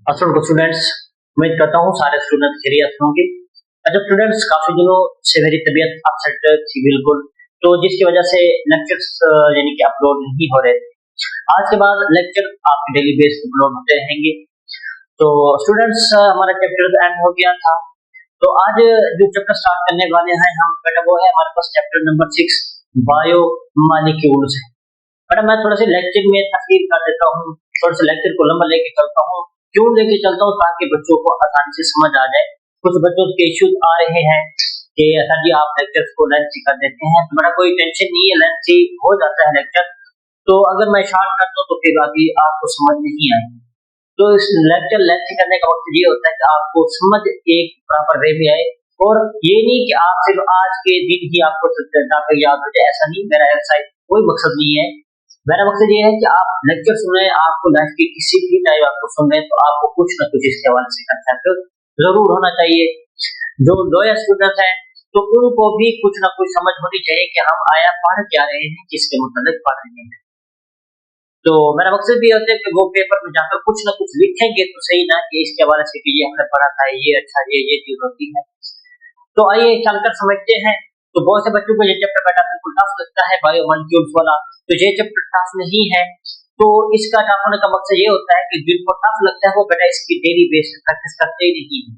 अस्सलाम स्टूडेंट्स, उम्मीद करता हूँ सारे स्टूडेंट खैरियत होंगे। अच्छा स्टूडेंट्स, काफी दिनों से मेरी तबीयत अपसेट थी बिल्कुल, तो जिसकी वजह से लेक्चर्स यानी कि अपलोड नहीं हो रहे थे। आज के बाद लेक्चर आपके डेली बेस पे अपलोड होते रहेंगे। तो स्टूडेंट्स, हमारा चैप्टर एंड हो गया था, तो आज जो चैप्टर स्टार्ट करने वाले हैं हम बेटा, वो है हमारे पास चैप्टर नंबर 6 बायो मालिक्यूल्स है। बेटा मैं थोड़ा सा लेक्चर में तखरीर कर देता हूँ, थोड़ा सा लेक्चर को लंबा लेके चलता हूँ। क्यों लेके चलता हूँ? ताकि बच्चों को आसानी से समझ आ जाए। कुछ बच्चों के इश्यूज आ रहे हैं कि सर जी आप लेक्चर्स को लेंथी कर देते हैं, तो बड़ा कोई टेंशन नहीं है, लेंथी हो जाता है लेक्चर। तो अगर मैं शॉर्ट करता हूँ तो फिर अभी आपको समझ नहीं आएगी। तो इस लेक्चर लेंथी करने का मकसद ये होता है कि आपको समझ एक प्रॉपर वे में आए, और ये नहीं कि आप सिर्फ आज के दिन ही आपको टॉपिक याद हो जाए, ऐसा नहीं, मेरा ऐसा कोई मकसद नहीं है। मेरा मकसद ये है कि आप लेक्चर सुने, आपको लाइफ के किसी भी टाइम आपको सुन रहे तो आपको कुछ ना कुछ इसके हवाले से कंसेप्ट जरूर होना चाहिए। जो लोअर स्टूडेंट हैं तो उनको भी कुछ ना कुछ समझ होनी चाहिए कि हम आया पढ़ क्या रहे हैं, किसके मुताबिक पढ़ रहे हैं। तो मेरा मकसद भी होता है कि वो पेपर में जाकर कुछ ना कुछ लिखेंगे तो सही, ना कि इसके हवाले से कि ये हमने पढ़ा था, ये अच्छा, ये चीज होती है। तो आइए चलकर समझते हैं। तो बहुत से बच्चों को ये चैप्टर बेटा बिल्कुल टफ लगता है, बायोमोलिक्यूल्स वाला। तो ये चैप्टर टफ नहीं है, तो इसका टफ होने का मकसद ये होता है कि जिनको टफ लगता है वो बेटा इसकी डेली बेस पे प्रैक्टिस करते ही नहीं है।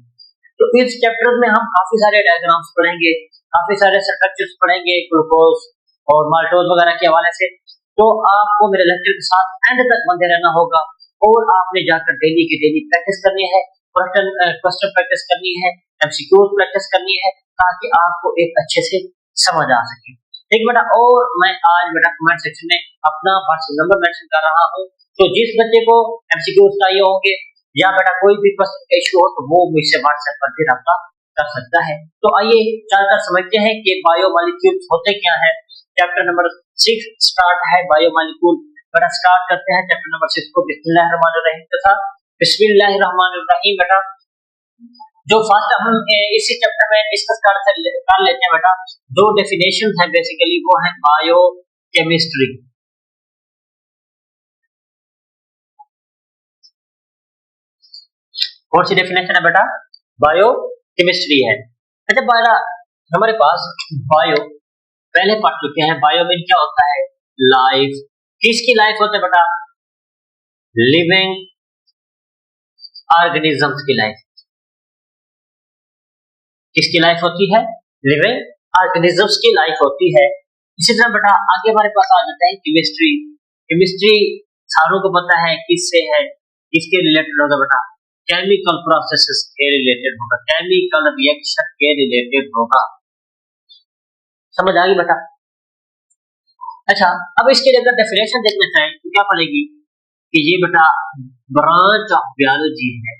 तो इस चैप्टर में हम काफी सारे डायग्राम्स पढ़ेंगे, काफी सारे स्ट्रक्चर्स पढ़ेंगे ग्लूकोज और माल्टोज वगैरह के हवाले से। तो आपको मेरे लेक्चर के साथ एंड तक बंधे रहना होगा, और आपने जाकर डेली की डेली प्रैक्टिस करनी है, क्वेश्चन प्रैक्टिस करनी है, एमसीक्यूज प्रैक्टिस करनी है, ताकि आपको एक अच्छे से समझ आ सके। ठीक बेटा, और मैं आज बेटा कमेंट सेक्शन में अपना व्हाट्सएप नंबर मेंशन कर रहा हूँ, तो जिस बच्चे को एमसीक्यूज चाहिए होंगे या बेटा कोई भी क्वेश्चन का इशू हो तो वो मुझसे व्हाट्सएप पर भी रब्ता कर सकता है। तो आइए चलकर समझते हैं कि बायोमोलिक्यूल्स होते क्या है। चैप्टर नंबर 6 स्टार्ट है बायोमोलिक्यूल। बेटा स्टार्ट करते हैं चैप्टर नंबर 6 को बिस्मिल्लाहिर्रहमानिर्रहीम तथा बिस्मिल्लाहिर्रहमानिर्रहीम। बेटा जो फर्स्ट हम इसी चैप्टर में डिस्कस कर लेते हैं बेटा, दो डेफिनेशन है बेसिकली, वो है बायो केमिस्ट्री। कौन सी डेफिनेशन है बेटा? बायो केमिस्ट्री है। अच्छा बेटा, हमारे पास बायो पहले पढ़ चुके हैं। बायो में क्या होता है? लाइफ। किसकी लाइफ होता है बेटा? लिविंग ऑर्गेनिजम्स की लाइफ। किसकी लाइफ होती है? लिविंग ऑर्गेनिजम्स की लाइफ होती है। इसी तरह बेटा आगे हमारे पास आ जाता है केमिस्ट्री। केमिस्ट्री सारों को पता है किससे है, किसके रिलेटेड होगा बेटा? केमिकल प्रोसेसेस के रिलेटेड होगा, केमिकल रिएक्शन के रिलेटेड होगा। समझ आ गई बेटा? अच्छा, अब इसके अगर डेफिनेशन देखना चाहें तो क्या पड़ेगी कि ये बेटा ब्रांच ऑफ बायोलॉजी है।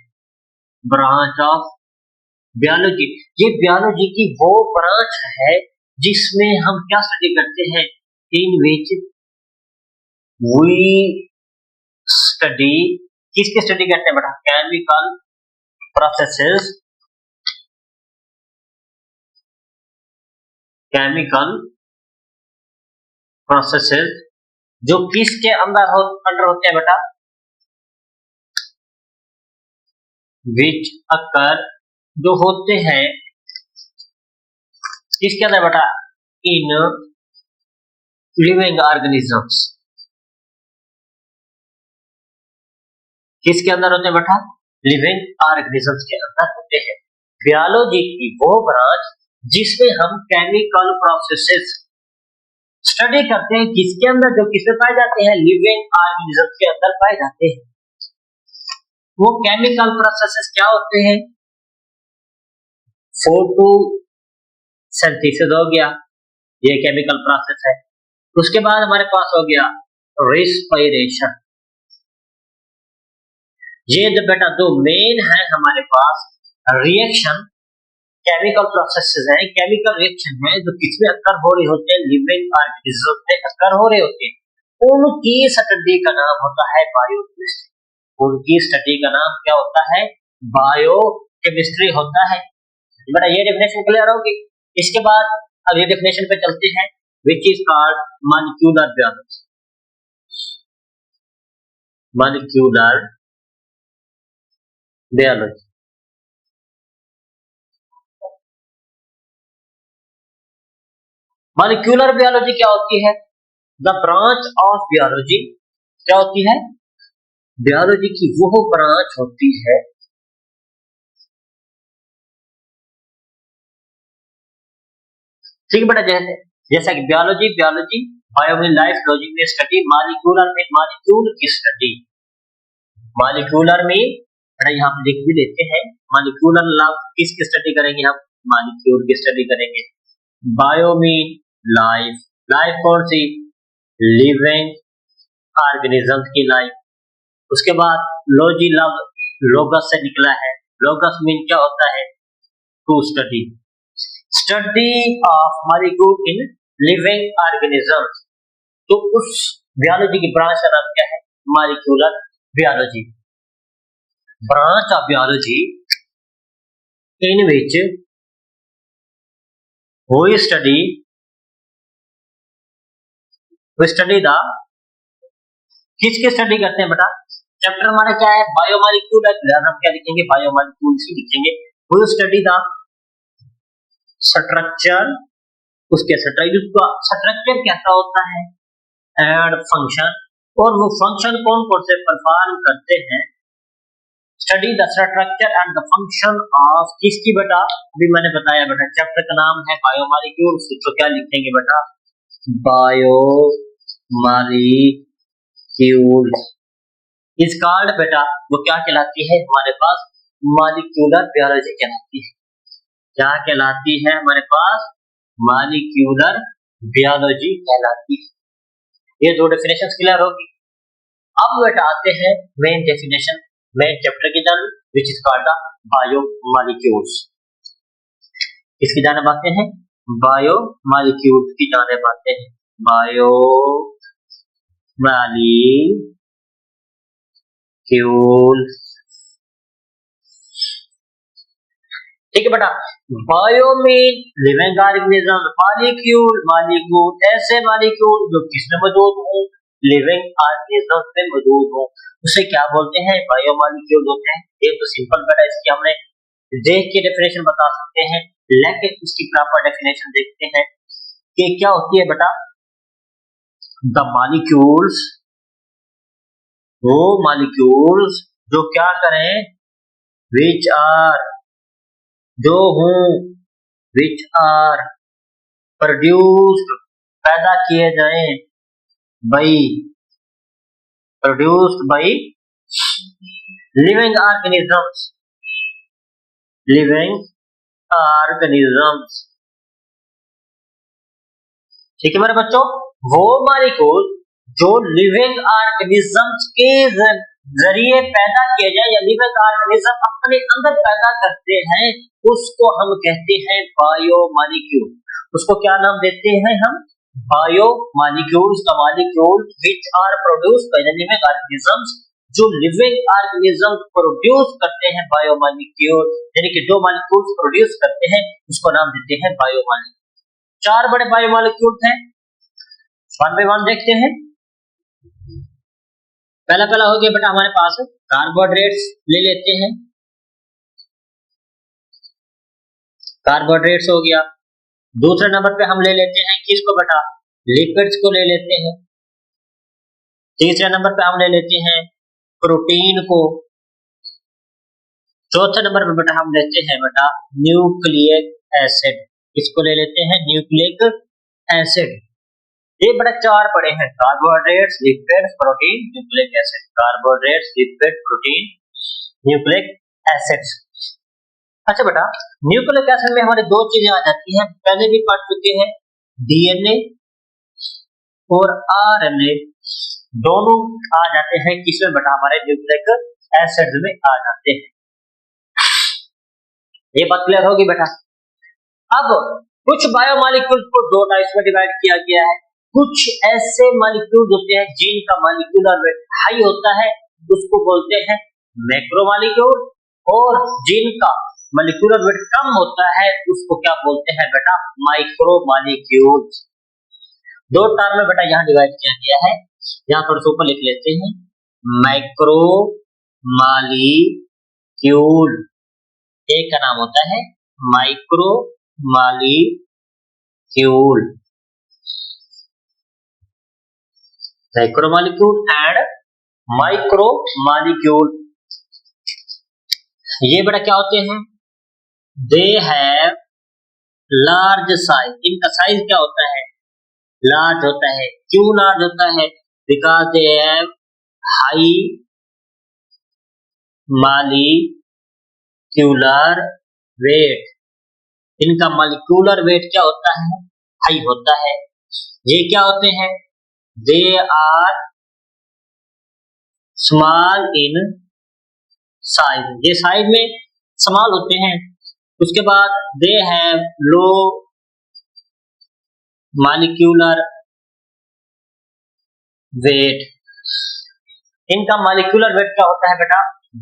ब्रांच ऑफ बायोलॉजी, ये बायोलॉजी की वो ब्रांच है जिसमें हम क्या स्टडी करते हैं? इन विच वी स्टडी, किसकी स्टडी करते हैं बेटा? केमिकल प्रोसेसेस, केमिकल प्रोसेसेस जो किसके अंडर होते हैं बेटा? विच अकर, जो होते हैं किसके अंदर बेटा? इन लिविंग ऑर्गेनिजम्स। किसके अंदर होते हैं बेटा? लिविंग ऑर्गेनिजम्स के अंदर होते हैं। बायोलॉजी की वो ब्रांच जिसमें हम केमिकल प्रोसेसेस स्टडी करते हैं, किसके अंदर? जो किसमें पाए जाते हैं? लिविंग ऑर्गेनिजम्स के अंदर पाए जाते हैं। वो केमिकल प्रोसेसेस क्या होते हैं? फोटोसिंथेसिस हो गया, ये केमिकल प्रोसेस है। उसके बाद हमारे पास हो गया रेस्पिरेशन। ये जो बेटा दो मेन है हमारे पास रिएक्शन, केमिकल प्रोसेसेस है, केमिकल रिएक्शन है जो किसमें अक्कर हो रहे होते हैं? लिविंग ऑर्गेनिज्म में अक्कर हो रहे होते हैं। उनकी स्टडी का नाम होता है बायोकेमिस्ट्री। उनकी स्टडी का नाम क्या होता है? बायोकेमिस्ट्री होता है। बेटा ये डेफिनेशन क्लियर होगी। इसके बाद अगली डेफिनेशन पे चलते हैं, which is called molecular biology. Molecular biology. Molecular biology क्या होती है? द ब्रांच ऑफ बायोलॉजी क्या होती है? बायोलॉजी की वो ब्रांच होती है ठीक है बेटा, जैसा कि बायोलॉजी बायोलॉजी, बायो में लाइफ, लॉजी में स्टडी, मॉलिक्यूलर में मॉलिक्यूल की स्टडी। मॉलिक्यूलर में बेटा यहाँ पे लिख भी लेते हैं, मॉलिक्यूलर लव किसकी स्टडी करेंगे हम? मॉलिक्यूल की स्टडी करेंगे। बायो में लाइफ, लाइफ कौन सी? लिविंग ऑर्गेनिजम्स की लाइफ। उसके बाद लॉजी लव, लोगस से निकला है, लोगस मीन क्या होता है? To study, study of molecule in living organisms. तो उस बायोलॉजी की ब्रांच का नाम क्या है? Molecular biology. Branch of biology in which we study the, किसकी स्टडी करते हैं बेटा? चैप्टर हमारा क्या है? बायोमॉलिक्यूल है, हम क्या लिखेंगे? बायोमॉलिक्यूल्स ही लिखेंगे। वी स्टडी द स्ट्रक्चर, उसके स्ट्रक्चर कैसा होता है, एंड फंक्शन, और वो फंक्शन कौन कौन से परफॉर्म करते हैं। Study the structure and the function of किसकी बेटा? अभी मैंने बताया बेटा, चैप्टर का नाम है बायोमॉलिक्यूल्स, तो क्या लिखेंगे बेटा? बायोमॉलिक्यूल्स इज कॉल्ड बेटा, वो क्या कहलाती है हमारे पास? मॉलिक्यूलर बायोलॉजी कहलाती है। क्या कहलाती है हमारे पास? मॉलिक्यूलर बायोलॉजी कहलाती है। ये दो डेफिनेशन क्लियर होगी। अब बेटा आते हैं मेन डेफिनेशन, मेन चैप्टर की जानब, which is called the biomolecules. किसकी जानब आते हैं? बायोमॉलिक्यूल्स की जानब आते हैं। बायोमॉलिक्यूल्स, ठीक है बेटा। Bio mean living organism, molecule molecule ऐसे मॉलिक्यूल जो किसमें मौजूद हो? लिविंग ऑर्गेनिज्म में मौजूद हो, उसे क्या बोलते हैं? बायोमॉलिक्यूल होते हैं। ये तो सिंपल बेटा, इसकी हमने देख के डेफिनेशन बता सकते हैं, लेकिन इसकी प्रॉपर डेफिनेशन देखते हैं कि क्या होती है बेटा। द मॉलिक्यूल्स, वो मॉलिक्यूल्स जो क्या करें? विच आर, जो हूं, विच आर प्रोड्यूस्ड, पैदा किए जाएं, by, produced by living organisms, living organisms, ठीक है मेरे बच्चों। वो मॉलिक्यूल जो लिविंग ऑर्गेनिजम्स के जरिए पैदा किए जाए, या लिविंग ऑर्गेनिज्म अपने अंदर पैदा करते हैं, उसको हम कहते हैं बायोमॉलिक्यूल। उसको क्या नाम देते हैं हम? Biomolecules. The molecule which are produced by the living organisms, जो लिविंग ऑर्गेनिज्म प्रोड्यूस करते हैं बायोमॉलिक्यूल, यानी कि जो मॉलिक्यूल्स प्रोड्यूस करते हैं उसको नाम देते हैं बायोमॉलिक्यूल। चार बड़े बायोमॉलिक्यूल्स हैं, वन बाय वन देखते हैं। पहला हो गया बेटा हमारे पास कार्बोहाइड्रेट्स, ले लेते हैं, कार्बोहाइड्रेट्स हो गया। दूसरे नंबर पे हम ले लेते हैं किसको बेटा? लिपिड्स को ले लेते हैं। तीसरे नंबर पे हम ले लेते हैं प्रोटीन को। चौथे नंबर पे बेटा हम लेते हैं बेटा न्यूक्लिक एसिड, इसको ले लेते हैं न्यूक्लिक एसिड। ये बड़ा चार पड़े हैं, carbohydrates, lipids, protein, nucleic acid. Carbohydrates, lipid, protein, nucleic acids. अच्छा बेटा, न्यूक्लिक एसिड में हमारे दो चीजें आ जाती हैं, पहले भी पढ़ चुके हैं, डीएनए और आरएनए, दोनों आ जाते हैं किसमें बेटा? हमारे न्यूक्लिक एसिड में आ जाते हैं। ये बात क्लियर होगी बेटा। अब कुछ बायोमॉलिक्यूल्स को दो टाइप्स में डिवाइड किया गया है। कुछ ऐसे मॉलिक्यूल्स होते हैं जिनका मॉलिक्यूलर वेट हाई होता है, उसको बोलते हैं मैक्रोमॉलिक्यूल, और जिनका मॉलिक्यूलर वेट कम होता है उसको क्या बोलते हैं बेटा? माइक्रोमॉलिक्यूल्स। दो टर्म में बेटा यहाँ डिवाइड किया गया है, यहाँ थोड़ा सा ऊपर लिख लेते हैं, माइक्रोमॉलिक्यूल्स मालिक्यूल, एक का नाम होता है micro molecule, micro molecule and micro molecule. ये बेटा क्या होते हैं? दे हैव लार्ज साइज, इनका साइज क्या होता है? लार्ज होता है। क्यों लार्ज होता है? Because they have high molecular weight, इनका मालिक्यूलर वेट क्या होता है? हाई होता है। ये क्या होते हैं? They are small in size, ये साइज में स्मॉल होते हैं। उसके बाद they have low molecular weight, इनका मालिक्यूलर वेट क्या होता है बेटा?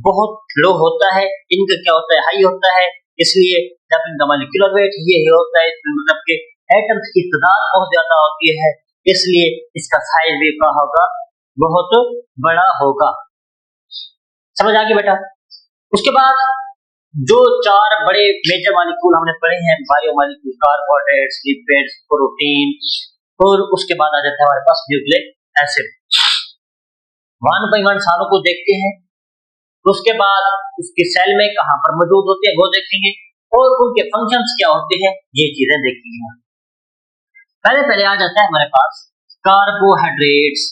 बहुत लो होता है। इनका क्या होता है? हाई होता है। इसलिए जब इनका मालिक्यूलर वेट ये होता है, मतलब कि एटम्स की तादाद बहुत ज्यादा होती है, इसलिए इसका साइज भी क्या होगा? बहुत बड़ा होगा। समझ आ गई बेटा? उसके बाद जो चार बड़े मेजर मॉलिक्यूल हमने पढ़े हैं, bio molecule, carbohydrates, lipids, protein, और उसके बाद आ जाता है हमारे पास nucleic acid. One by one सालों को देखते हैं, उसके बाद उसके सेल में कहां पर मौजूद होते हैं वो देखेंगे, और उनके फंक्शंस क्या होते हैं ये चीजें देखेंगे। पहले आ जाता है हमारे पास कार्बोहाइड्रेट्स।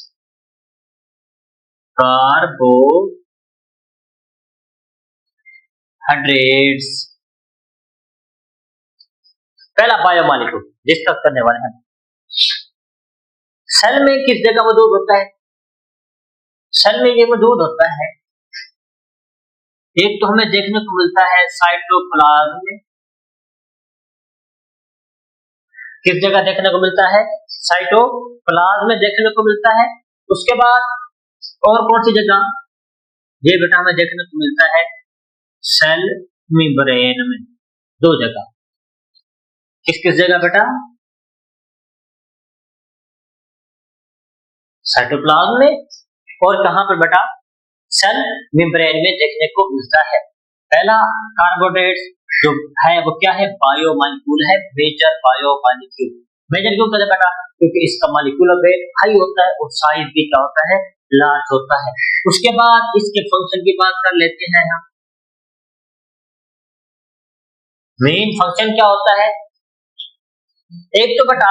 कार्बोहाइड्रेट्स पहला बायोमॉलिक्यूल डिस्कस करने वाले हैं। सेल में किस जगह मौजूद होता है? सेल में ये मौजूद होता है, एक तो हमें देखने को मिलता है साइटोप्लाज्म में। किस जगह देखने को मिलता है? साइटोप्लाज्म में देखने को मिलता है। उसके बाद और कौन सी जगह? ये बेटा हमें देखने को मिलता है सेल मेम्ब्रेन में, दो जगह। किस किस जगह बेटा? साइटोप्लाज्म में, और कहां पर बेटा? सेल मेम्ब्रेन में देखने को मिलता है। पहला कार्बोहाइड्रेट्स जो है वो क्या है? बायोमॉलिक्यूल है, मेजर बायोमॉलिक्यूल। मेजर क्यों कहते हैं बेटा? क्योंकि इसका मॉलिक्यूलर वेट हाई होता है और साइज भी क्या होता है? लार्ज होता है। उसके बाद इसके फंक्शन की बात कर लेते हैं हम। मेन फंक्शन क्या होता है? एक तो बेटा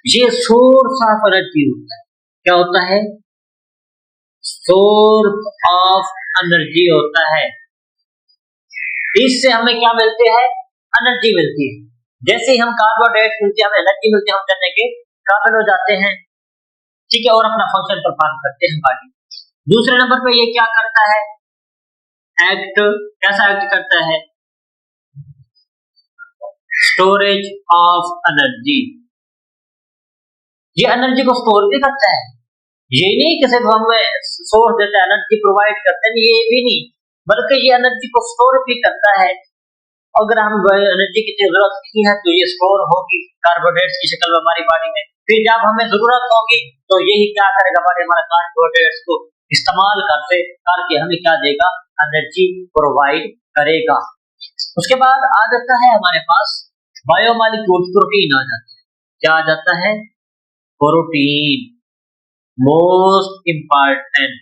ये सोर्स ऑफ एनर्जी होता है। क्या होता है? सोर्स ऑफ एनर्जी होता है। इससे हमें क्या मिलते हैं? एनर्जी मिलती है। जैसे ही हम कार्बोहाइड्रेट मिलती है, हमें एनर्जी मिलती है, हम चलने के काबिल हो जाते हैं, ठीक है, और अपना फंक्शन परफॉर्म करते हैं बाकी। दूसरे नंबर पे ये क्या करता है? एक्ट, कैसा एक्ट करता है? स्टोरेज ऑफ एनर्जी, ये एनर्जी को स्टोर भी करता है। ये नहीं कि सिर्फ हमें सोर्स देता है, एनर्जी प्रोवाइड करते हैं, ये भी नहीं, बल्कि ये एनर्जी को स्टोर भी करता है। अगर हम एनर्जी की जरूरत नहीं है तो ये स्टोर होगी कार्बोहाइड्रेट्स की शक्ल में हमारी बॉडी में। फिर जब हमें जरूरत होगी तो यही क्या करेगा? बॉडी हमारा कार्बोहाइड्रेट्स को इस्तेमाल करके हमें क्या देगा? एनर्जी प्रोवाइड करेगा। उसके बाद आ जाता है हमारे पास बायोमॉलिक्यूल, प्रोटीन आ जाता है। क्या आ जाता है? प्रोटीन। मोस्ट इम्पॉर्टेंट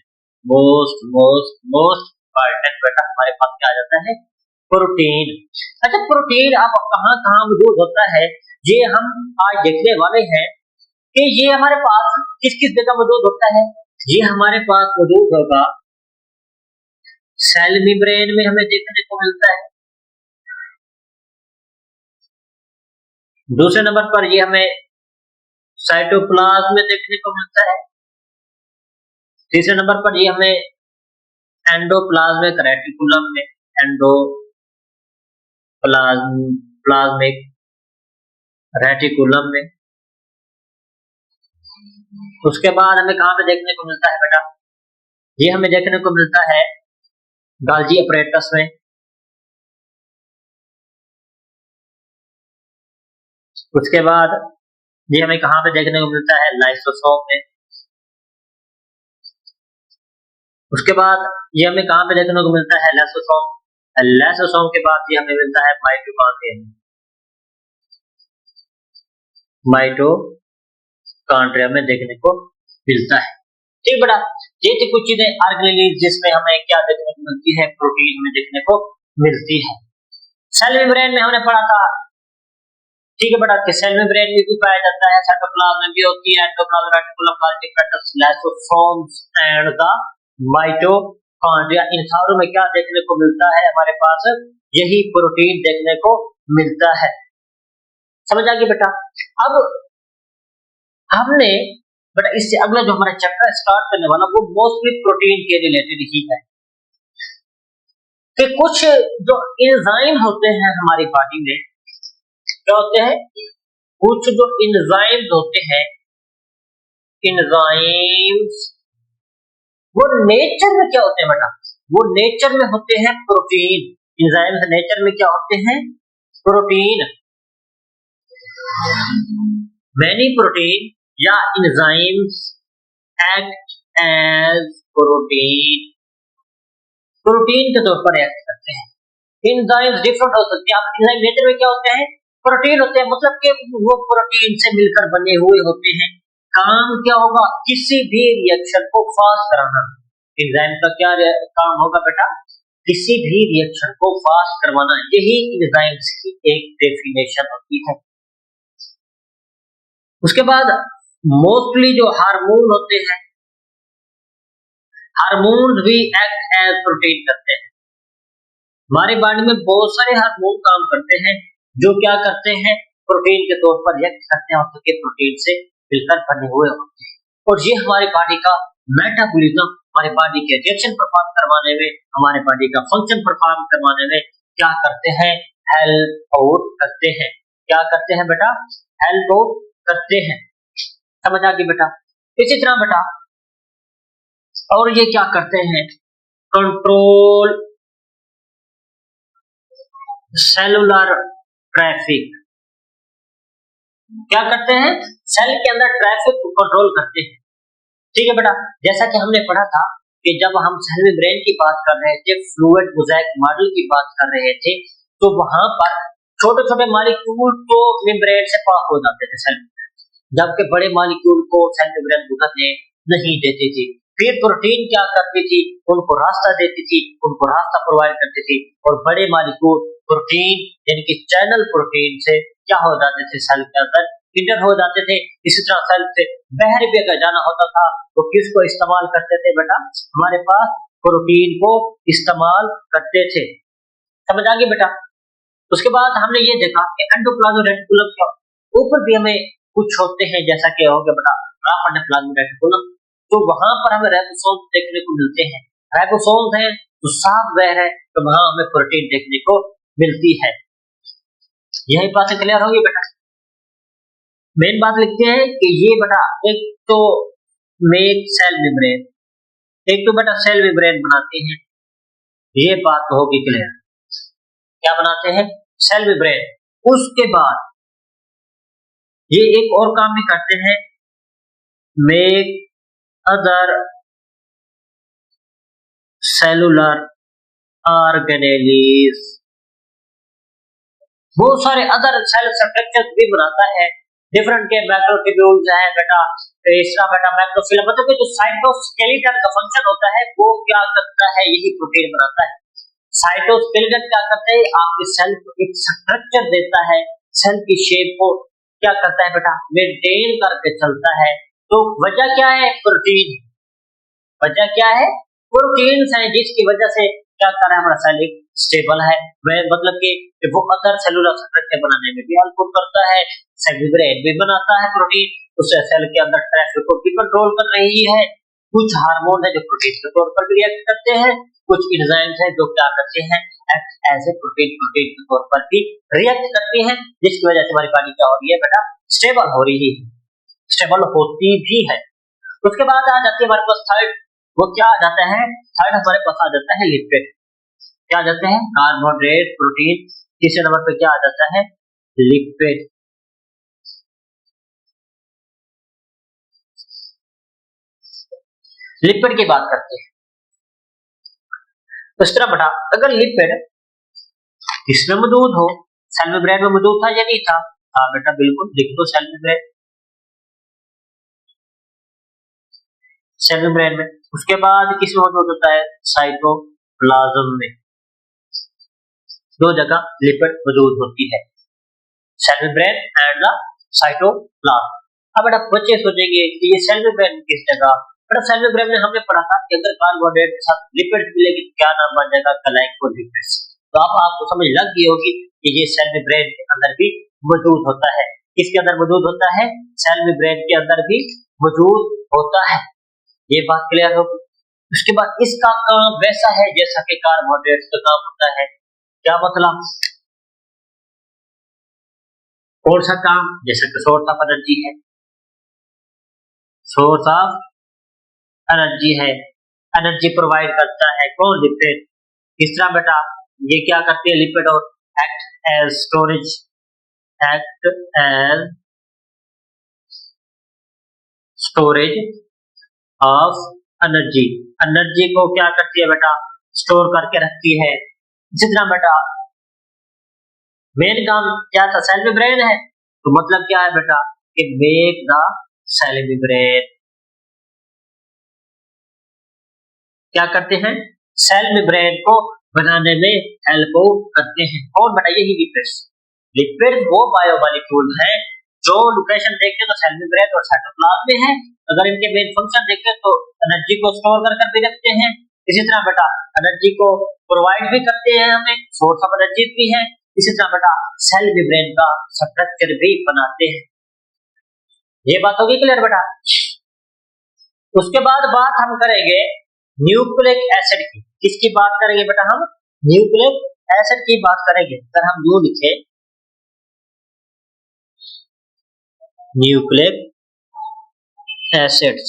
बेटा हमारे पास क्या आ जाता है? प्रोटीन। अच्छा, प्रोटीन आप कहां कहां मौजूद होता है ये हम आज देखने वाले हैं कि ये हमारे पास किस किस जगह मौजूद होता है। ये हमारे पास मौजूद होगा सेल मेम्ब्रेन में, हमें देखने को मिलता है। दूसरे नंबर पर ये हमें साइटोप्लाज्म में देखने को मिलता है। तीसरे नंबर पर ये हमें एंडोप्लाज्मिक रेटिकुलम में, एंडोप्लाज्मिक रेटिकुलम में। उसके बाद हमें कहां पे देखने को मिलता है बेटा? ये हमें देखने को मिलता है गाल्जी अपरेटस में। उसके बाद ये हमें कहां पे देखने को मिलता है? लाइसोसोम में। उसके बाद ये हमें कहाँ पे देखने को मिलता है, लाइसोसोम। लाइसोसोम के बाद ये हमें मिलता है माइटोकॉन्ड्रिया। माइटोकॉन्ड्रिया में देखने को मिलता है। ठीक बेटा, ये थी कुछ चीजें ऑर्गेनेलिज जिसमें हमें क्या देखने को मिलती है, प्रोटीन हमें देखने को मिलती है। सेल मेम्ब्रेन में हमने पढ़ा था, ठीक है बेटा, कि सेल मेम्ब्रेन में भी पाया जाता है, साइटोप्लाज्म में भी होती है, endoplasm, reticulum, Golgi petals, lysosomes and the mitochondria. इन सारों में क्या देखने को मिलता है, हमारे पास यही प्रोटीन देखने को मिलता है। समझ आ गई बेटा। अब हमने बेटा इससे अगला जो हमारा चैप्टर स्टार्ट करने वाला वो मोस्टली प्रोटीन के रिलेटेड ही है, कि कुछ जो एंजाइम होते हैं हमारी बॉडी में, क्या होते हैं, कुछ जो एंजाइम्स होते हैं, एंजाइम्स वो नेचर में क्या होते हैं बेटा, वो नेचर में होते हैं प्रोटीन। एंजाइम्स नेचर में क्या होते हैं, प्रोटीन। मैनी प्रोटीन या enzymes act as protein, protein के तौर पर एक्ट करते हैं। एंजाइम्स डिफरेंट हो सकते हैं। आप एंजाइम नेचर में क्या होते हैं, प्रोटीन होते हैं, मतलब कि वो प्रोटीन से मिलकर बने हुए होते हैं। काम क्या होगा, किसी भी रिएक्शन को फास्ट कराना। एंजाइम का क्या काम होगा बेटा, किसी भी रिएक्शन को फास्ट करवाना। यही एंजाइम्स की एक डेफिनेशन होती है। उसके बाद मोस्टली जो हार्मोन होते हैं, हार्मोन भी एक्ट एज प्रोटीन करते हैं। हमारी बॉडी में बहुत सारे हार्मोन काम करते हैं जो क्या करते हैं, प्रोटीन के तौर पर रिएक्ट करते हैं और प्रोटीन से मिलकर बने हुए होते हैं। और ये हमारी बॉडी का मेटाबॉलिज्म, हमारी बॉडी के रिएक्शन परफॉर्म करवाने में, हमारे बॉडी का फंक्शन परफॉर्म करवाने में क्या करते हैं, हेल्प आउट करते हैं। क्या करते हैं बेटा, हेल्प आउट करते हैं। समझ आ गई बेटा। इसी तरह बेटा और ये क्या करते हैं, कंट्रोल सेलुलर ट्रैफिक। क्या करते हैं, सेल के अंदर ट्रैफिक को कंट्रोल करते हैं। ठीक है बेटा, जैसा कि हमने पढ़ा था कि जब हम सेल मेम्ब्रेन की बात कर रहे थे, फ्लूइड मोज़ेक मॉडल की बात कर रहे थे, तो वहां पर छोटे छोटे मॉलिक्यूल तो मेम्ब्रेन से पास हो जाते थे सेल, जबकि बड़े मॉलिक्यूल को सेल मेम्ब्रेन गुजरने नहीं देती थी। फिर प्रोटीन क्या करती थी, उनको रास्ता देती थी, उनको रास्ता प्रोवाइड करती थी, और बड़े मॉलिक्यूल प्रोटीन यानी कि चैनल प्रोटीन से क्या हो जाते थे, सेल के अंदर इंटर हो जाते थे। इसी तरह सेल से बाहर भी अगर जाना होता था तो किसको इस्तेमाल करते थे बेटा, हमारे पास प्रोटीन को इस्तेमाल करते थे। समझ आ गई बेटा। उसके बाद हमने ये देखा कि एंडोप्लाज्म रेटिकुलम के ऊपर भी हमें कुछ होते हैं, जैसा कि हो गया बेटा राफ एंडोप्लाज्म रेटिकुलम, तो वहां पर हमें राइबोसोम देखने को मिलते हैं। राइबोसोम है तो साफ बहर है, तो वहां हमें प्रोटीन देखने को मिलती है। यही बात क्लियर होगी बेटा। मेन बात लिखते हैं कि ये बेटा एक तो मेक सेल मेम्ब्रेन, एक तो बेटा सेल मेम्ब्रेन बनाते हैं, ये बात तो होगी क्लियर। क्या बनाते हैं, सेल मेम्ब्रेन। उसके बाद ये एक और काम भी करते हैं, मेक अदर सेलुलर ऑर्गेनेलिज, बहुत सारे अदर सेल स्ट्रक्चर्स भी बनाता है। डिफरेंट के मैक्रोट्यूब्यूल्स है बेटा, तीसरा बेटा मैक्रोफिलम, मतलब कि जो साइटोस्केलेटन का फंक्शन होता है वो क्या करता है, यही प्रोटीन बनाता है। साइटोस्केलेटन क्या करते हैं, आपके सेल को एक स्ट्रक्चर देता है, सेल की शेप को क्या करता है बेटा, मेंटेन करके चलता है। तो वजह क्या है, प्रोटीन। वजह क्या है, प्रोटीन्स हैं, जिसकी वजह से क्या कर रहा है हमारा सेल स्टेबल है। मतलब कि वो अदर सेलुलर स्ट्रक्चर बनाने में भी हेल्प करता है। सेल मेम्ब्रेन भी बनाता है प्रोटीन, उससे सेल के अंदर ट्रैफिक को भी कंट्रोल कर रही है। कुछ हार्मोन है जो प्रोटीन के तौर पर भी रिएक्ट करते हैं, कुछ एंजाइम्स है जो क्या करते हैं, एक्ट एज ए प्रोटीन के तौर पर भी रिएक्ट करते हैं, जिसकी वजह से हमारी बॉडी क्या हो रही है बेटा, स्टेबल हो रही है, स्टेबल होती भी है। उसके बाद आ जाती है हमारे पास थर्ड, वो क्या आ जाता है, थर्ड हमारे पास आ जाता है लिपिड। क्या आ जाते हैं, कार्बोहाइड्रेट, प्रोटीन। तीसरे नंबर पे क्या आ जाता है, लिपिड। लिपिड की बात करते हैं। तो इस तरह बेटा अगर लिपिड इसमें मौजूद हो, सेल मेम्ब्रेन में मौजूद था या नहीं था? हाँ बेटा बिल्कुल, लिख दो सेल मेम्ब्रेन, सेल मेम्ब्रेन में। उसके बाद किसमें मौजूद होता है? साइटोप्लाज्म में। दो जगह लिपिड मौजूद होती है, cell membrane and the cytoplasm. अब बेटा बच्चे सोचेंगे कि ये सेल मेम्ब्रेन किस जगह? बेटा सेल मेम्ब्रेन में हमने पढ़ा था कि अगर कार्बोहाइड्रेट के साथ लिपिड मिलेगी तो क्या नाम बन जाएगा? ग्लाइकोलिपिड्स। तो अब आपको समझ लग गई होगी कि ये सेल मेम्ब्रेन के अंदर भी मौजूद होता है। किसके अंदर मौजूद होता है? सेल मेम्ब्रेन के अंदर भी मौजूद होता है। ये बात क्लियर होगी। उसके बाद इसका काम वैसा है जैसा कि कार्बोहाइड्रेट का काम होता है। क्या मतलब? कौन सा काम? जैसे कि सोर्स ऑफ एनर्जी है, सोर्स ऑफ एनर्जी है, एनर्जी प्रोवाइड करता है कौन? लिपिड। इस तरह बेटा ये क्या करते हैं लिपिड? और act as storage, act as storage of energy. Energy को क्या करती है बेटा? स्टोर करके रखती है। इसी तरह बेटा मेन काम क्या था? सेल मेम्ब्रेन है, तो मतलब क्या है बेटा? कि मेक द सेल मेम्ब्रेन। क्या करते हैं? सेल मेम्ब्रेन को बनाने में हेल्प करते हैं। और बेटा यही लिपिड्स। लिपिड वो बायोमॉलिक्यूल है जो लोकेशन देखते तो सेल मेम्ब्रेन और साइटोप्लाज्म में है। अगर इनके मेन फंक्शन देखें तो एनर्जी को स्टोर कर भी रखते हैं। इसी तरह बेटा एनर्जी को प्रोवाइड भी करते हैं, हमें सोर्स ऑफ एनर्जी भी है। इसी तरह बेटा सेल मेम्ब्रेन का स्ट्रक्चर भी बनाते हैं। ये बात होगी क्लियर बेटा? उसके बाद बात हम करेंगे न्यूक्लिक एसिड की। किसकी बात करेंगे बेटा? हम न्यूक्लिक एसिड की बात करेंगे। अगर हम यूं लिखे न्यूक्लिक एसिड्स,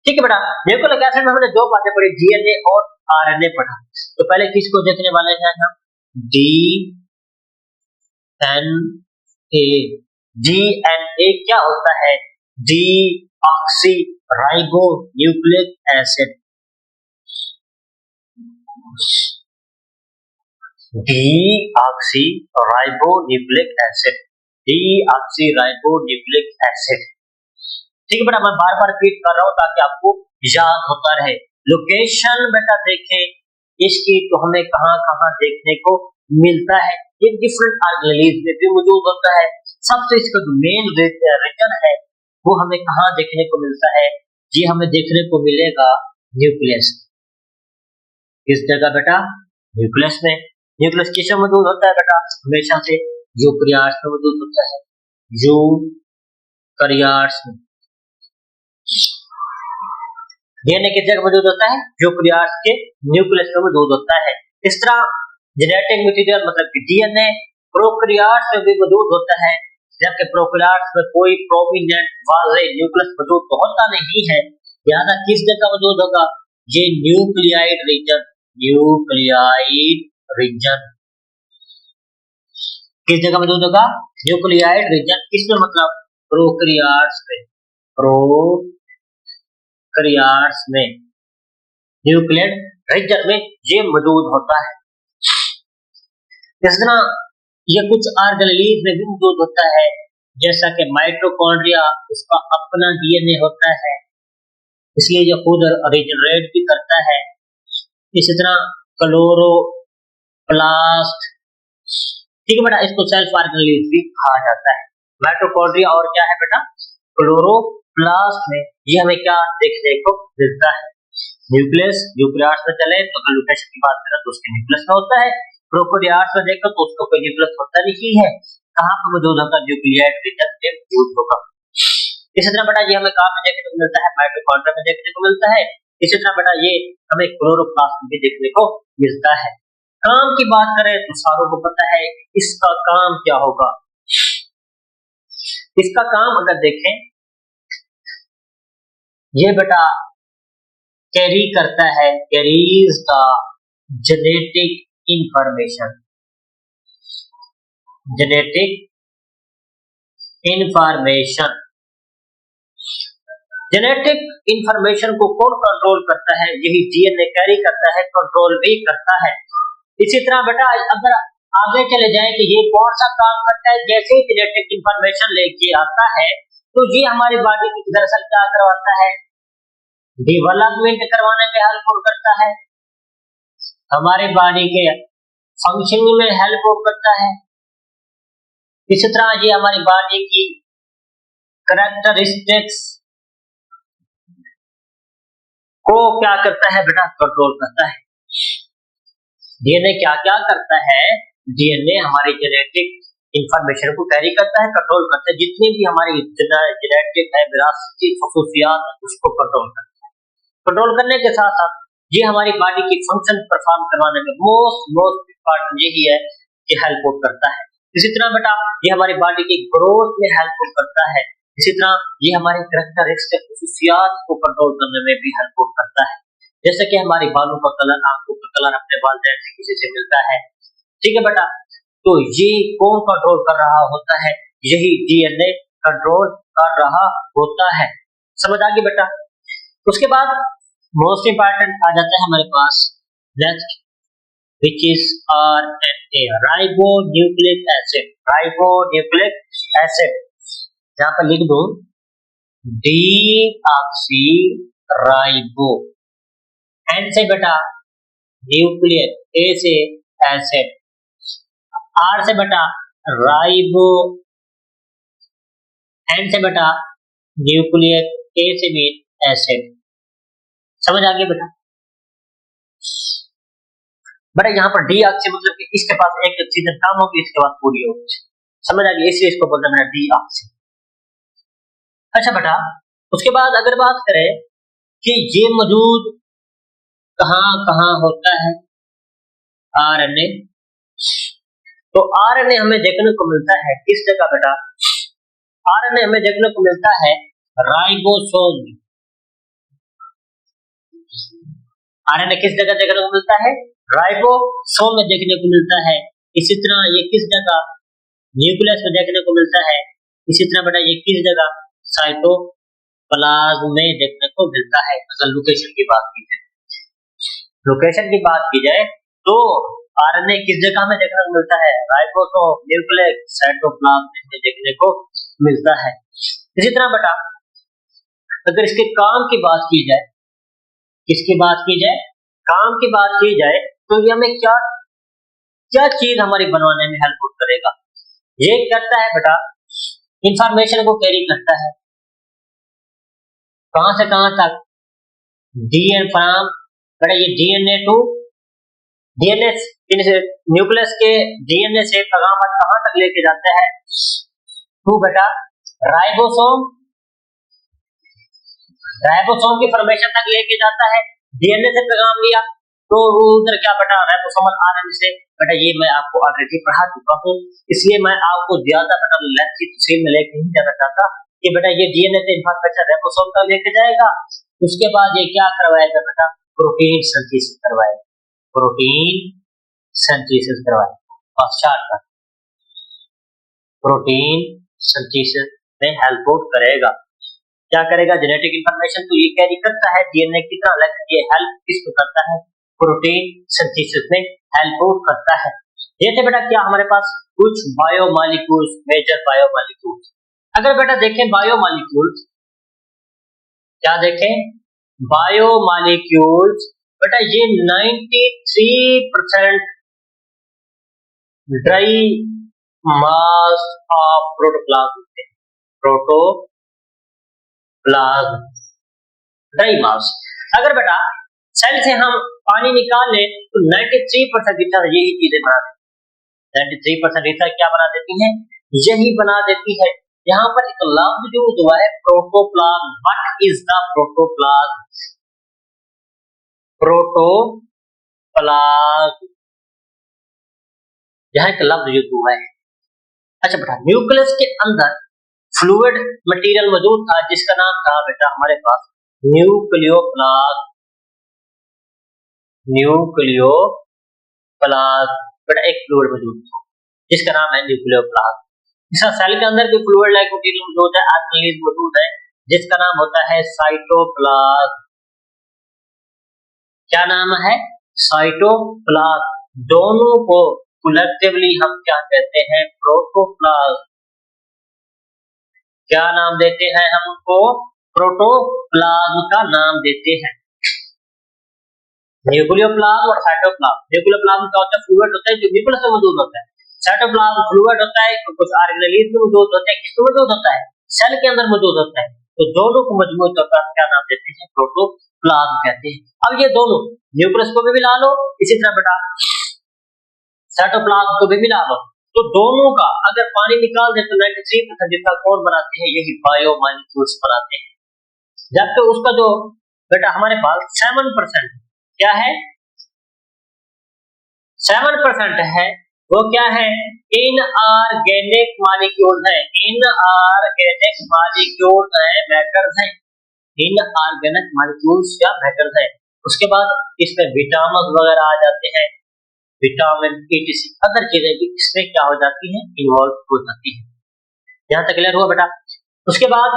ठीक है बेटा। न्यूक्लिक एसिड में हमने दो बातें पढ़ी, डीएनए और आरएनए पढ़ा। तो पहले किसको देखने वाले हैं हम? डीएनए। डीएनए क्या होता है? Deoxy ribo nucleic acid. Deoxy ribo nucleic acid, deoxy ribo nucleic acid. ठीक है बेटा, मैं बार बार रिपीट कर रहा हूं ताकि आपको याद होता रहे। लोकेशन बेटा देखें इसकी तो हमें कहां कहां देखने को मिलता है। ये डिफरेंट ऑर्गेनेलिज में भी मौजूद होता है। सबसे इसका जो मेन रीजन है वो हमें कहां देखने को मिलता है? ये हमें देखने को मिलेगा न्यूक्लियस। किस जगह बेटा? न्यूक्लियस में। न्यूक्लियस किसमें मौजूद होता है बेटा? हमेशा से यूकैरियोट्स में मौजूद होता है, यूकैरियोट्स में। डीएनए किस जगह मौजूद होता है? यूकैरियोट्स के न्यूक्लियस में मौजूद होता है। इस तरह जेनेटिक मटेरियल मतलब कि डीएनए प्रोकैरियोट्स में भी मौजूद होता है, जबकि प्रोकैरियोट्स में कोई प्रोमिनेंट वाज़ेह न्यूक्लियस मौजूद तो होता नहीं है। लिहाजा किस जगह मौजूद होगा? ये न्यूक्लियाइड रीजन, न्यूक्लियाइड रीजन किस जगह मौजूद होगा? Nucleoid region. किसमें मतलब? प्रोकैरियोट्स में, प्रोकैरियोट्स में न्यूक्लियड रीजन में ये मौजूद होता है। इस तरह ये कुछ ऑर्गेनेलिज में भी मौजूद होता है, जैसा कि माइटोकॉन्ड्रिया, उसका अपना डीएनए होता है, इसलिए ये खुद रीजनरेट भी करता है। इसी तरह क्लोरोप्लास्ट, ठीक है बेटा, इसको सेल्फ ऑर्गेनेलिज भी कहा जाता है। माइटोकॉन्ड्रिया और क्या है बेटा? क्लोरोप्लास्ट में ये हमें क्या देखने को मिलता है? न्यूक्लियस। यूकैरियोट्स में चले तो लोकेशन की बात करें तो उसके न्यूक्लियस में होता है। प्रोकैरियोट्स में देखो तो उसका कोई न्यूक्लियस होता नहीं है। कहां पर मौजूद होगा? न्यूक्लियाइड रीजन में मौजूद होगा। इसी तरह बेटा ये हमें कहां पे देखने को मिलता है? माइटोकॉन्ड्रिया में देखने को मिलता है। इसी तरह बेटा ये हमें क्लोरोप्लास्ट में भी देखने को मिलता है। काम की बात करें तो सारों को पता है इसका काम क्या होगा। इसका काम अगर देखें, ये बेटा कैरी करता है, carries the genetic information, genetic information genetic information को कौन कंट्रोल करता है? यही डीएनए कैरी करता है, कंट्रोल भी करता है। इसी तरह बेटा अगर आगे चले जाए कि ये कौन सा काम करता है, जैसे ही जेनेटिक इंफॉर्मेशन लेके आता है तो ये हमारी बॉडी की दरअसल क्या करवाता है? डेवलपमेंट करवाने में हेल्प करता है, हमारे बॉडी के फंक्शनिंग में हेल्प करता है। इसी तरह ये हमारी बॉडी की करैक्टरिस्टिक्स को क्या करता है बेटा? कंट्रोल करता है। डीएनए क्या क्या करता है? डीएनए हमारी जेनेटिक इंफॉर्मेशन को कैरी करता है, कंट्रोल करता है। जितनी भी हमारी जेनेटिक है, विरासती खसूसियात, उसको कंट्रोल करता है। कंट्रोल करने के साथ साथ ये हमारी बॉडी की फंक्शन परफॉर्म करवाने में मोस्ट इम्पोर्टेंट यही है कि हेल्प करता है। इसी तरह बेटा ये हमारी बॉडी की ग्रोथ में हेल्प करता है। इसी तरह ये हमारे करैक्टरिस्टिक खसूसियात को कंट्रोल करने में भी हेल्प करता है। जैसे कि हमारे बालों का कलर, आंखों का कलर अपने वालिदैन से किसी से मिलता है, ठीक है बेटा। तो ये कौन कंट्रोल कर रहा होता है? यही डीएनए कंट्रोल कर रहा होता है। समझ आ गई बेटा? उसके बाद मोस्ट इंपॉर्टेंट आ जाता है हमारे पास next, which is RNA, ribonucleic acid. Ribonucleic acid यहाँ पर लिख दो डीऑक्सी राइबो, एन से बेटा न्यूक्लियर, ए से एसिड, आर से बेटा राइबो, एन से बेटा न्यूक्लियर, ए से भी एसिड। समझ आ गया बेटा? बेटा यहाँ पर डीऑक्सी मतलब कि इसके पास एक ऑक्सीजन कम होगी, इसके बाद पूरी होगी। समझ आ गई? इसलिए इसको बोलते हैं डीऑक्सी। अच्छा बेटा उसके बाद अगर बात करें कि ये मौजूद कहाँ कहाँ होता है आरएनए, तो आरएनए हमें देखने को मिलता है किस जगह बेटा? आरएनए हमें देखने को मिलता है राइबोसोम। आरएनए किस जगह देखने को मिलता है? राइबोसोम में देखने को मिलता है। इसी तरह ये किस जगह? न्यूक्लियस में देखने को मिलता है। इसी तरह बेटा ये किस जगह? साइटोप्लाज्म में देखने को मिलता है। अगर लोकेशन की बात की जाए, लोकेशन की बात की जाए तो आरएनए किस जगह में देखने को मिलता है? राइबोसोम, न्यूक्लियस, साइटोप्लाज्म में देखने को मिलता है। इसी तरह बेटा अगर इसके काम की बात की जाए, किसकी बात की जाए? काम की बात की जाए तो ये हमें क्या क्या चीज हमारी बनवाने में हेल्प करेगा? ये करता है बेटा इंफॉर्मेशन को कैरी करता है, कहां से कहां तक? डीएनए फ्रॉम बेटा ये डीएनए टू डीएनए, न्यूक्लियस के डीएनए से पैगाम कहां तक लेके जाता है? टू बेटा राइबोसोम, राइबोसोम की फॉर्मेशन तक लेके जाता है। डीएनए से पैगाम लिया तो वो उधर क्या बेटा राइबोसोमल आरएनए से। बेटा ये मैं आपको ऑलरेडी पढ़ा चुका हूँ, इसलिए मैं आपको ज्यादा बेटा लेंथ की तफसील में लेके नहीं जाना चाहता कि बेटा ये डीएनए से इंफॉर्मेशन राइबोसोम तक लेके जाएगा। उसके बाद ये क्या करवाएगा बेटा? प्रोटीन सिंथेसिस करवाएगा, प्रोटीन सिंथेसिस करवाएगा। पश्चात प्रोटीन सिंथेसिस में हेल्प करेगा। क्या करेगा? जेनेटिक इंफॉर्मेशन तो ये कैरी करता है डीएनए की तरह, लेकिन ये हेल्प किसको करता है? प्रोटीन सिंथेसिस में हेल्प करता है। ये थे बेटा क्या हमारे पास कुछ बायोमॉलिक्यूल्स, मेजर बायोमॉलिक्यूल्स। अगर बेटा देखें बायोमॉलिक्यूल्स, क्या देखें? बायोमॉलिक्यूल्स बेटा ये 93% ड्राई मास ऑफ प्रोटोप्लाज्म होते हैं। प्रोटोप्लाज्म ड्राई मास। अगर बेटा सेल से हम पानी निकाल ले तो 93% रिसर्च यही चीजें बना देती है। 93% रिसर्च क्या बना देती है? यही बना देती है। यहाँ पर एक लफ्ज जो हुआ है protoplasm. What is the protoplasm? Protoplasm यहाँ एक लफ्ज यूज हुआ है। अच्छा बेटा न्यूक्लियस के अंदर फ्लूइड मटेरियल मौजूद था जिसका नाम था बेटा हमारे पास न्यूक्लियोप्लाज्म। न्यूक्लियोप्लाज्म बेटा एक फ्लूइड मौजूद था जिसका नाम है न्यूक्लियोप्लाज्म। इसका सेल के अंदर भी फ्लूइड लाइक मटेरियल मौजूद है, आर्किलीन मौजूद है, जिसका नाम होता है साइटोप्लाज्म। क्या नाम है? साइटोप्लाज्म। दोनों को कलेक्टिवली हम क्या कहते हैं? प्रोटोप्लाज्म। क्या नाम देते हैं हम उनको? प्रोटोप्लाज्म का नाम देते हैं। न्यूक्लियोप्लाज्म और साइटोप्लाज्म। न्यूक्लियोप्लाज्म का होता है फ्लूइड होता है जो न्यूक्लियस में मौजूद होता है। साइटोप्लाज्म फ्लूइड होता है, कुछ ऑर्गेनेलिज में मौजूद होता है, किसमें मौजूद होता है? सेल के अंदर मौजूद होता है। तो दोनों को मजमूई तौर पर क्या नाम देते हैं? प्रोटोप्लाज्म कहते हैं। अब ये दोनों न्यूक्लियस को भी मिला लो, इसी तरह बेटा साइटोप्लाज्म को भी मिला लो, तो दोनों का अगर पानी निकाल दे तो 93% जितना कौन बनाते हैं? यही बायोमॉलिक्यूल्स बनाते हैं। जबकि उसका जो बेटा हमारे पास 7% क्या है? 7% है, वो क्या है? इनऑर्गेनिक मॉलिक्यूल है। इनऑर्गेनिक मॉलिक्यूल है, मैटर्स है। इनऑर्गेनिक मॉलिक्यूल्स या मैटर्स है। उसके बाद इसमें विटामिन वगैरह आ जाते हैं, विटामिन ईटीसी अदर चीजें भी इसमें क्या हो जाती हैं? इन्वॉल्व हो जाती है। यहाँ तक क्लियर हुआ बेटा? उसके बाद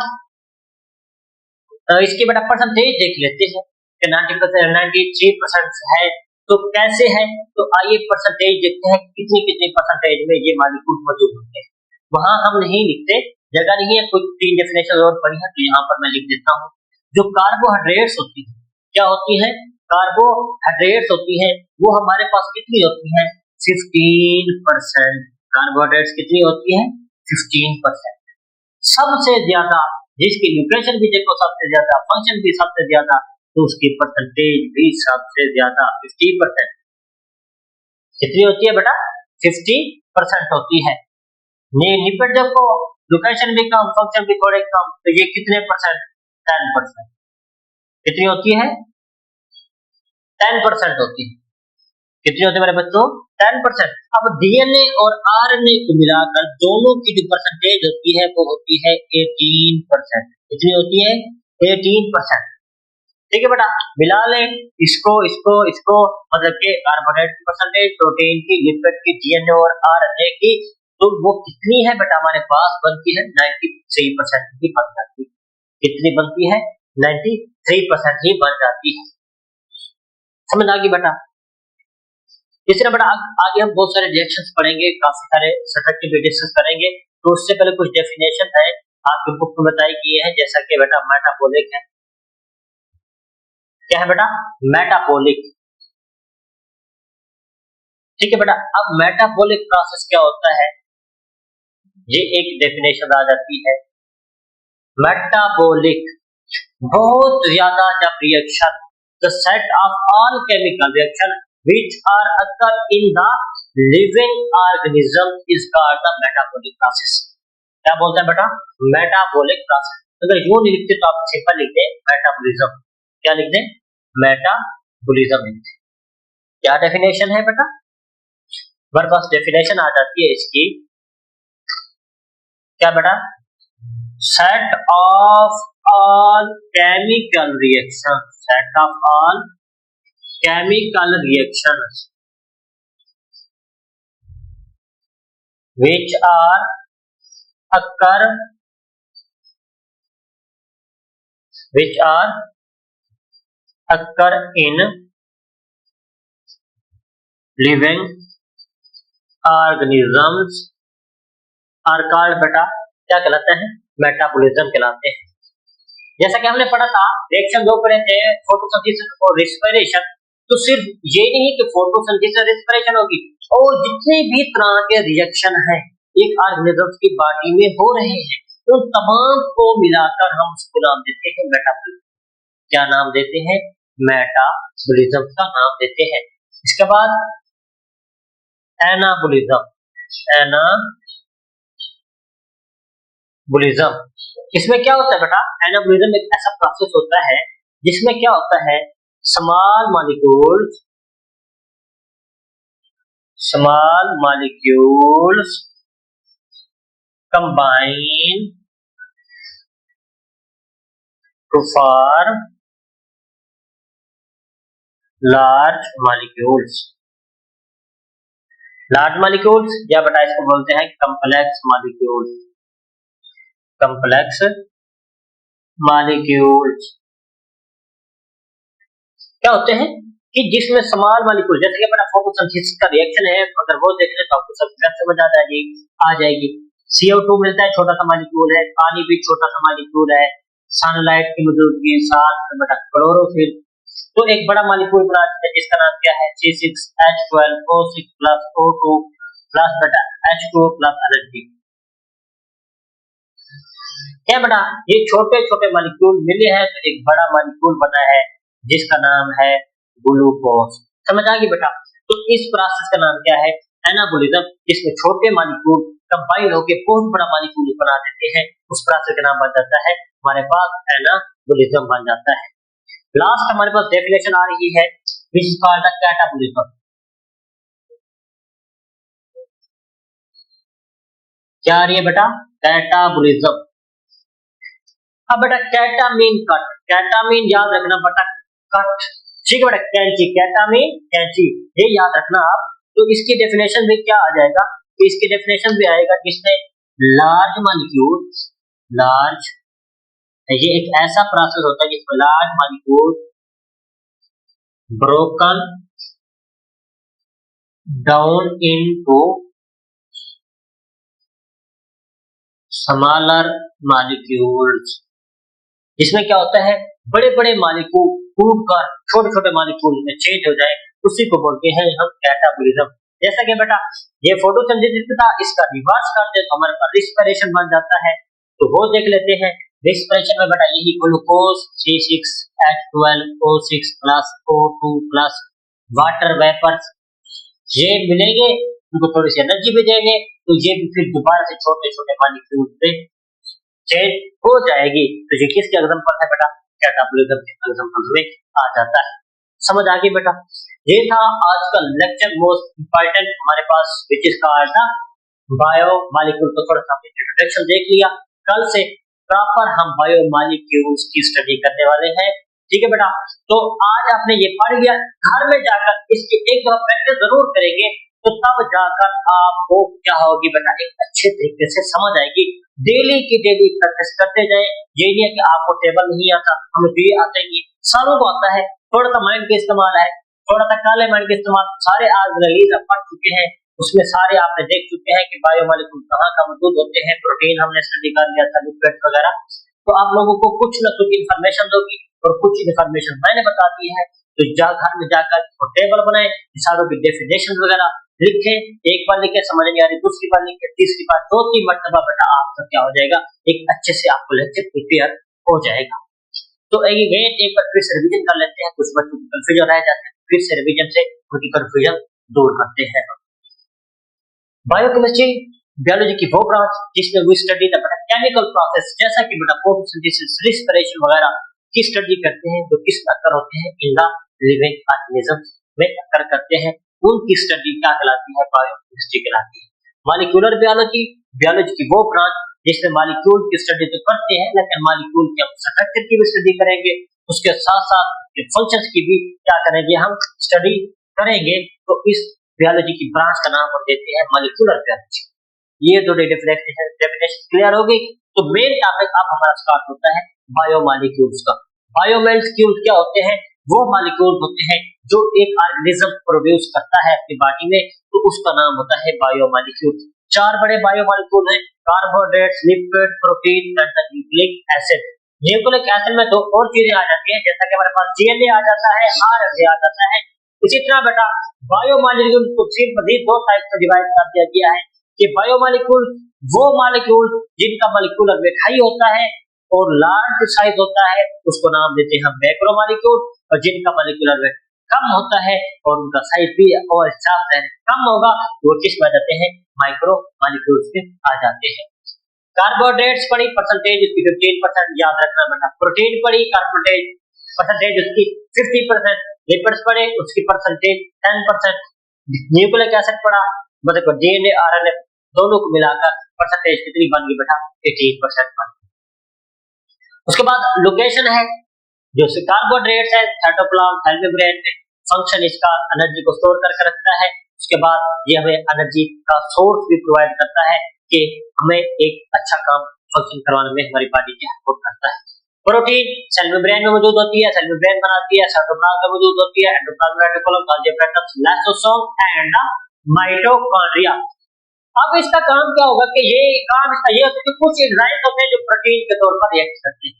इसकी बेटा परसेंटेज देख लेते हैं कि 90% 93% है, तो कैसे है? तो आइए परसेंटेज देखते हैं कितनी कितनी परसेंटेज में ये मॉलिक्यूल मौजूद होते हैं। वहां हम नहीं लिखते, जगह नहीं है, कुछ 3 डेफिनेशन और पढ़ी है, तो यहाँ पर मैं लिख देता हूँ। जो कार्बोहाइड्रेट्स होती है, क्या होती है? कार्बोहाइड्रेट्स होती है, वो हमारे पास कितनी होती है? 15%। कार्बोहाइड्रेट्स कितनी होती है? 15%। सबसे ज्यादा जिसकी न्यूट्रिशन भी देखो सबसे ज्यादा, फंक्शन भी सबसे ज्यादा, तो उसकी परसेंटेज भी सबसे ज्यादा 50%। कितनी होती है बेटा? 50% होती है। लिपिड देखो, लोकेशन भी कम, फंक्शन भी थोड़े कम, तो ये कितने परसेंट? 10%। कितनी होती है? 10% होती है। कितनी होती है मेरे बच्चों? 10%। अब डीएनए और आरएनए को मिलाकर दोनों की जो परसेंटेज होती है वो होती है 18%। कितनी होती है? 18%। ठीक है बेटा, मिला लें इसको इसको इसको, मतलब कि कार्बोहाइड्रेट की परसेंटेज, प्रोटीन की, लिपिड की, डीएनए और आरएनए की, तो वो कितनी है बेटा? हमारे पास बनती है 93% की बन जाती है। कितनी बनती है? 93% ही बन जाती है। समझ आ गई बेटा? तीसरा बेटा आगे हम बहुत सारे रिएक्शंस पढ़ेंगे, काफी सारे स्ट्रक्चर भी डिस्कस करेंगे, तो उससे पहले कुछ डेफिनेशन है आपकी बुक में बताई गई है, जैसा कि बेटा मेटाबॉलिक है। क्या है बेटा? मेटाबॉलिक। ठीक है बेटा, अब मेटाबॉलिक प्रोसेस क्या होता है? ये एक डेफिनेशन आ जाती है। मेटाबॉलिक बहुत ज्यादा जब reaction, the set of all chemical reaction which are occur in the living organism is called the metabolic process। क्या बोलते हैं बेटा? Metabolic process. अगर यूं नहीं लिखते तो आप सिंपल लिखते मेटाबॉलिज्म। क्या लिखते? मेटाबॉलिज्म लिखते। क्या डेफिनेशन है बेटा? हमारे पास डेफिनेशन आ जाती है इसकी, क्या बेटा? Set of all chemical reaction, set of all chemical reactions which are occur in living organisms are called बेटा क्या कहलाते हैं? मेटाबॉलिज्म कहलाते हैं। जैसा कि हमने पढ़ा था, रिएक्शन दो पढ़े थे, फोटोसिंथेसिस और रेस्पिरेशन। तो सिर्फ ये नहीं कि फोटोसिंथेसिस और रेस्पिरेशन होगी, और जितने भी तरह के रिएक्शन हैं एक ऑर्गेनिज्म की बॉडी में हो रहे हैं, तो तमाम को मिलाकर हम उसको नाम देते हैं मेटाबॉलिज्म। क्या नाम देते हैं? मेटाबॉलिज्म का नाम देते हैं। इसके बाद एनाबॉलिज्म। एनाबॉलिज्म, इसमें क्या होता है बेटा? एनाबॉलिज्म एक ऐसा प्रोसेस होता है जिसमें क्या होता है? Small molecules combine to form large molecules. Large molecules या बेटा इसको बोलते हैं कॉम्प्लेक्स मॉलिक्यूल्स। कॉम्प्लेक्स मॉलिक्यूल्स क्या होते हैं कि जिसमें स्मॉल मॉलिक्यूल, जैसे कि अपना फोटोसिंथेसिस का रिएक्शन है, अगर वो देख ले तो आपको सब बात समझ आ जाएगी। CO2 मिलता है, छोटा सा मॉलिक्यूल है, पानी भी छोटा सा मॉलिक्यूल है, सनलाइट की मौजूदगी, साथ में बेटा क्लोरोफिल, तो एक बड़ा मॉलिक्यूल बना है जिसका नाम क्या है C6H12O6 प्लस O2 प्लस बेटा H2O प्लस एनर्जी। क्या बेटा ये छोटे छोटे मॉलिक्यूल मिले हैं तो एक बड़ा मॉलिक्यूल बना है जिसका नाम है ग्लूकोज। समझ आ गई बेटा। तो इस प्रोसेस का नाम क्या है? एनाबॉलिज्म, जिसमें छोटे मॉलिक्यूल कंबाइन होकर बहुत बड़ा मॉलिक्यूल बना देते हैं, उस प्रोसेस का नाम बन जाता है हमारे पास एनाबॉलिज्म बन जाता है। लास्ट हमारे पास डेफिनेशन आ रही है which is called the catabolism. क्या आ रही है बेटा? कैटाबॉलिज्म। अब बेटा कैटा मीन कट, कैटा मीन याद रखना बेटा कट, ठीक है बेटा, कैंची, कैटा मीन कैंची, ये याद रखना आप। तो इसकी डेफिनेशन भी क्या आ जाएगा? तो इसकी डेफिनेशन भी आएगा जिसमें लार्ज मॉलिक्यूल, लार्ज, ये एक ऐसा प्रोसेस होता है जिसमें large molecule broken down into smaller molecules. इसमें क्या होता है? बड़े बड़े मॉलिक्यूल टूट कर छोटे छोटे मॉलिक्यूल में चेंज हो जाए, उसी को बोलते हैं हम कैटाबॉलिज्म। जैसा कि बेटा ये फोटोसिंथेसिस था, इसका रिवर्स करते तो हमारे पास रिस्पिरेशन बन जाता है। तो वो देख लेते हैं। रिस्पिरेशन में बेटा यही glucose C6H12O6 plus O2 plus water vapours ये मिलेंगे, उनको थोड़ी सी एनर्जी भी देंगे, तो ये भी फिर दोबारा से छोटे छोटे मॉलिक्यूल से चेंज हो जाएगी। तो ये किसके एग्जांपल है बेटा? कैटाबॉलिज्म के एग्जांपल में आ जाता है। समझ आ गई बेटा? ये था आज का लेक्चर मोस्ट इंपॉर्टेंट हमारे पास विच इज कॉल्ड था बायो मॉलिक्यूल। तो थोड़ा सा इंट्रोडक्शन देख लिया, कल से प्रॉपर हम बायो मॉलिक्यूल्स की स्टडी करने वाले हैं, ठीक है बेटा। तो आज आपने ये पढ़ लिया, घर में जाकर इसकी एक दफा प्रैक्टिस जरूर करेंगे, तो तब जाकर आपको क्या होगी बेटा? एक अच्छे तरीके से समझ आएगी। डेली की डेली प्रैक्टिस करते जाए, ये नहीं है कि आपको टेबल नहीं आता, हमें भी आते ही सारों को आता है। थोड़ा सा माइंड का इस्तेमाल है, थोड़ा सा काले माइंड का इस्तेमाल, सारे आज रिलीज आप पढ़ चुके हैं, उसमें सारे आपने देख चुके हैं कि बायोमॉलिक्यूल कहाँ कहाँ मौजूद होते हैं, प्रोटीन हमने स्टडी कर लिया था, लिपिड वगैरह। तो आप लोगों को कुछ न कुछ इन्फॉर्मेशन दोगी और कुछ इन्फॉर्मेशन मैंने बता दी है। तो घर में जाकर टेबल बनाए, सारों की डेफिनेशन वगैरह लिखे, एक बार लिखे समझ नहीं आ रही, दूसरी बार लिखे, तीसरी बार, चौथी मर्तबा बेटा आपका क्या हो जाएगा? एक अच्छे से आपको लेक्चर प्रिपेयर हो जाएगा। तो एक बार फिर से रिवीजन कर लेते हैं, कुछ बच्चों को कंफ्यूजन रह जाते हैं, फिर से रिवीजन से उनकी कंफ्यूजन दूर करते हैं। बायोकेमिस्ट्री बायोलॉजी की वो ब्रांच जिसमें we study the chemical process, जैसा कि बेटा फोटोसिंथेसिस, रिस्पिरेशन वगैरह की स्टडी करते हैं, जो किस अक्कर होते हैं इन द लिविंग ऑर्गेनिजम्स में अक्कर करते हैं, उनकी स्टडी क्या कहलाती है? बायोकेमिस्ट्री कहलाती है। मॉलिक्यूलर बायोलॉजी बायोलॉजी की वो ब्रांच जिसमें मॉलिक्यूल की स्टडी तो करते हैं, लेकिन मॉलिक्यूल के स्ट्रक्चर की भी स्टडी करेंगे, उसके साथ साथ फंक्शंस की भी क्या करेंगे? हम स्टडी करेंगे। तो इस बायोलॉजी की ब्रांच का नाम हम देते हैं मॉलिक्यूलर बायोलॉजी। ये दो डेफिनेशन क्लियर हो गई। तो मेन टॉपिक अब हमारा स्टार्ट होता है बायोमॉलिक्यूल्स का। बायोमॉलिक्यूल्स क्या होते हैं? वो मॉलिक्यूल होते हैं जो एक ऑर्गेनिज्म प्रोड्यूस करता है अपनी बॉडी में, तो उसका नाम होता है बायोमॉलिक्यूल। चार बड़े बायोमॉलिक्यूल हैं, carbohydrates, lipid, protein and nucleic acid. Nucleic acid में दो और चीजें आ जाती हैं, जैसा कि हमारे पास DNA आ जाता है, RNA आ जाता है। इसी तरह बेटा बायोमॉलिक्यूल को सिर्फ दो टाइप में डिवाइड कर दिया गया है कि बायोमॉलिक्यूल वो मॉलिक्यूल जिनका मॉलिक्यूलर वेट हाई होता है और लार्ज साइज होता है, उसको नाम देते हैं हम मैक्रोमॉलिक्यूल, और जिनका मॉलिक्यूलर वेट कम होता है और उनका साइज भी और कम होगा, वो किस में आ जाते हैं? माइक्रोमॉलिक्यूल्स में आ जाते हैं। कार्बोहाइड्रेट्स पड़ी, परसेंटेज उसकी 15% याद रखना बेटा। प्रोटीन पड़ी, कार्बोहाइड्रेट परसेंटेज उसकी 50%, लिपिड्स पड़े उसकी परसेंटेज 10%, न्यूक्लिक एसिड पड़ा, मतलब DNA RNA दोनों को मिलाकर परसेंटेज कितनी बन गई बेटा? 18% बन गई। उसके बाद लोकेशन है, जो कार्बोहाइड्रेट्स है साइटोप्लाज्म सेल मेम्ब्रेन में, फंक्शन इसका एनर्जी को स्टोर करके रखता है। उसके बाद ये हमें एनर्जी का सोर्स भी प्रोवाइड करता है कि हमें एक अच्छा काम फंक्शन करवाने में हमारी बॉडी की हेल्प करता है। प्रोटीन सेल मेम्ब्रेन में मौजूद होती है, सेल मेम्ब्रेन बनाती है, साइटोप्लाज्म में मौजूद होती है, endoplasmic reticulum, Golgi apparatus, lysosome and mitochondria. अब इसका काम क्या होगा कि ये काम इसका ये होता है कि कुछ एंजाइम्स होते हैं जो प्रोटीन के तौर पर रिएक्ट करते हैं।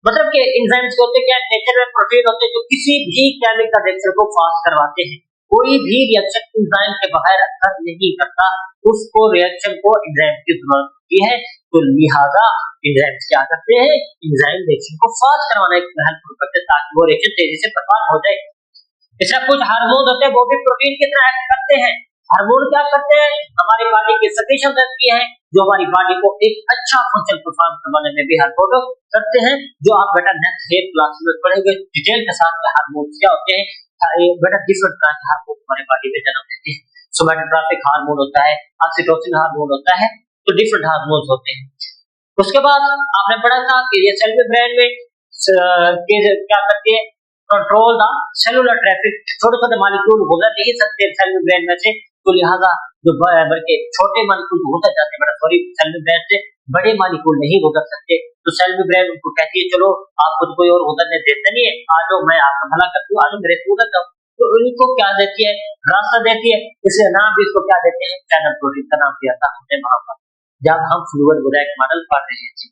मतलब कि एंजाइम्स होते क्या नेचर में प्रोटीन होते हैं जो किसी भी केमिकल रिएक्शन को फास्ट करवाते हैं। कोई भी रिएक्शन एंजाइम के बगैर अगर नहीं करता, उसको रिएक्शन को एंजाइम की जरूरत होती है। तो लिहाजा एंजाइम्स क्या करते हैं, एंजाइम रिएक्शन को फास्ट करवाने में हेल्प करते हैं ताकि वो रिएक्शन तेजी से परफॉर्म हो जाए। इसका कुछ हार्मोन होते हैं वो भी प्रोटीन की तरह एक्ट करते हैं। हार्मोन क्या करते हैं, हमारी बॉडी के सेक्रेशन करती है जो हमारी बॉडी को एक अच्छा फंक्शन परफॉर्म करवाने में भी हेल्प करते हैं। जो आप बेटा नेक्स्ट हेयर क्लास में पढ़ेंगे डिटेल के साथ हार्मोन क्या होते हैं। बेटा डिफरेंट तरह के हार्मोन हमारे बॉडी में जन्म देते हैं। सोमैटोट्रोपिक हार्मोन होता है, ऑक्सीटोसिन हार्मोन होता है, तो डिफरेंट हार्मोन्स होते हैं। उसके बाद आपने पढ़ा था कि ये सेल मेम्ब्रेन में क्या करती है, कंट्रोल द सेलुलर ट्रैफिक। छोटे छोटे मॉलिक्यूल गुजर नहीं सकते सेल मेम्ब्रेन में से, तो लिहाजा जो बल्कि छोटे मॉलिक्यूल गुजर जाते हैं, सॉरी सेल मेम्ब्रेन से बड़े मॉलिक्यूल नहीं गुजर सकते। तो सेल मेम्ब्रेन उनको कहती है चलो आप खुद कोई और गुजरने देते नहीं है, आ जाओ मैं आपका भला करती हूँ, आ जाओ मेरे गुजर जाओ। तो उनको क्या देती है, रास्ता देती है। इसे नाम भी इसको क्या देते हैं, चैनल प्रोटीन का नाम दिया था हमने वहां पर जब हम फ्लूइड गुजर मॉडल पढ़ रहे थे।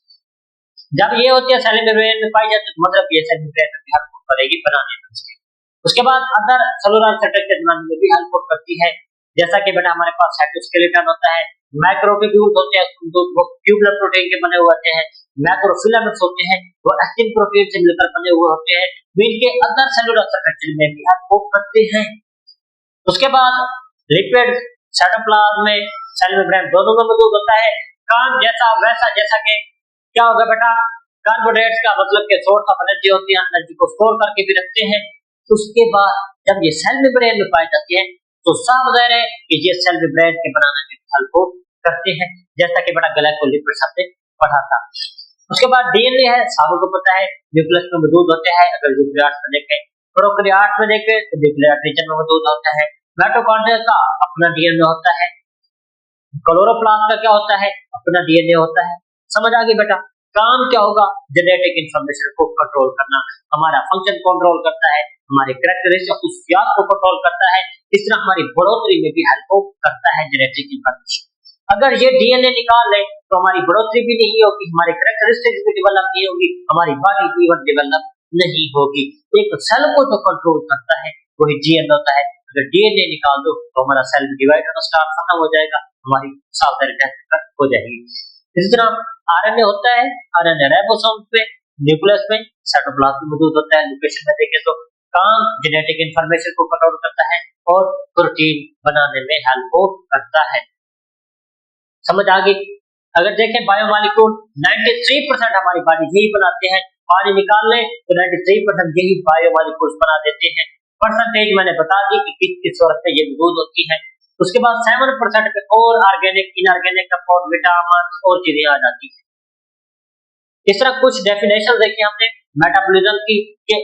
जब ये होती है सेल मेम्ब्रेन में पाई जाती है, मतलब ये सेल मेम्ब्रेन में हेल्प करेगी बनाने में। उसके बाद अदर सेलुलर स्ट्रक्चर बनाने में भी हेल्प करती है। जैसा कि बेटा हमारे पास साइटोस्केलेटन होता है, मैक्रोट्यूब्यूल्स होते हैं वो ट्यूबुलर प्रोटीन के बने हुए होते हैं, मैक्रोफिलामेंट्स होते हैं वो एक्टिन प्रोटीन से मिलकर बने हुए होते हैं, इनके अदर सेलुलर स्ट्रक्चर में भी हेल्प करते हैं। उसके बाद लिपिड साइटोप्लाज्म में सेल मेम्ब्रेन दोनों में मौजूद होता है। काम जैसा वैसा, जैसा कि क्या होगा बेटा, कार्बोहाइड्रेट्स का मतलब के सोर्स ऑफ एनर्जी होती है, एनर्जी को स्टोर करके भी रखते हैं। उसके बाद जब ये सेल मेम्ब्रेन में पाए जाते हैं तो साफ ज़ाहिर है कि ये सेल मेम्ब्रेन के बनाने में हेल्प करते हैं, जैसा कि बेटा ग्लाइकोलिपिड्स हमने पढ़ा था। उसके बाद डीएनए है, सबको को पता है न्यूक्लियस में मौजूद होते हैं। अगर न्यूक्लियस में देखें, प्रोकैरियोट में देखें तो न्यूक्लियस रीजन में मौजूद होता है। माइटोकॉन्ड्रिया का अपना डीएनए होता है, क्लोरोप्लास्ट का क्या होता है, अपना डीएनए होता है। समझ आ गई बेटा। काम क्या होगा, जेनेटिक इंफॉर्मेशन को कंट्रोल करना, हमारा फंक्शन कंट्रोल करता है, हमारे कैरेक्टरिस्टिक खसूसियात को कंट्रोल करता है, इस तरह हमारी बढ़ोतरी में भी हेल्प करता है जेनेटिक इंफॉर्मेशन। अगर ये डीएनए निकाल ले तो हमारी बढ़ोतरी भी नहीं होगी, हमारे कैरेक्टरिस्टिक्स भी डेवलप नहीं होगी, हमारी बॉडी भी डेवलप नहीं होगी। एक सेल को जो कंट्रोल करता है वही डीएनए होता है। अगर डीएनए निकाल दो तो हमारा सेल डिवाइड होना स्टार्ट खत्म हो जाएगा, हमारी सावधानी डेथ हो जाएगी। इसी तरह आरएनए होता है, आरएनए राइबोसोम पे, न्यूक्लियस में, साइटोप्लाज्म में मौजूद होता है। लोकेशन में देखें तो काम जेनेटिक इंफॉर्मेशन को कंट्रोल करता है और प्रोटीन बनाने में हेल्प करता है। समझ आ गई। अगर देखें बायोमॉलिक्यूल 93% हमारी बॉडी यही बनाते हैं, पानी निकाल लें तो 93% यही बायोमॉलिक्यूल्स बना देते हैं। परसेंटेज मैंने बता दी कि किस किस सूरत में ये मौजूद होती है। उसके बाद 7% पे और ऑर्गेनिक, इनऑर्गेनिक कंपाउंड, विटामिन और चीजें आ जाती है। इस तरह कुछ डेफिनेशन देखिए हमने मेटाबॉलिज्म की, कि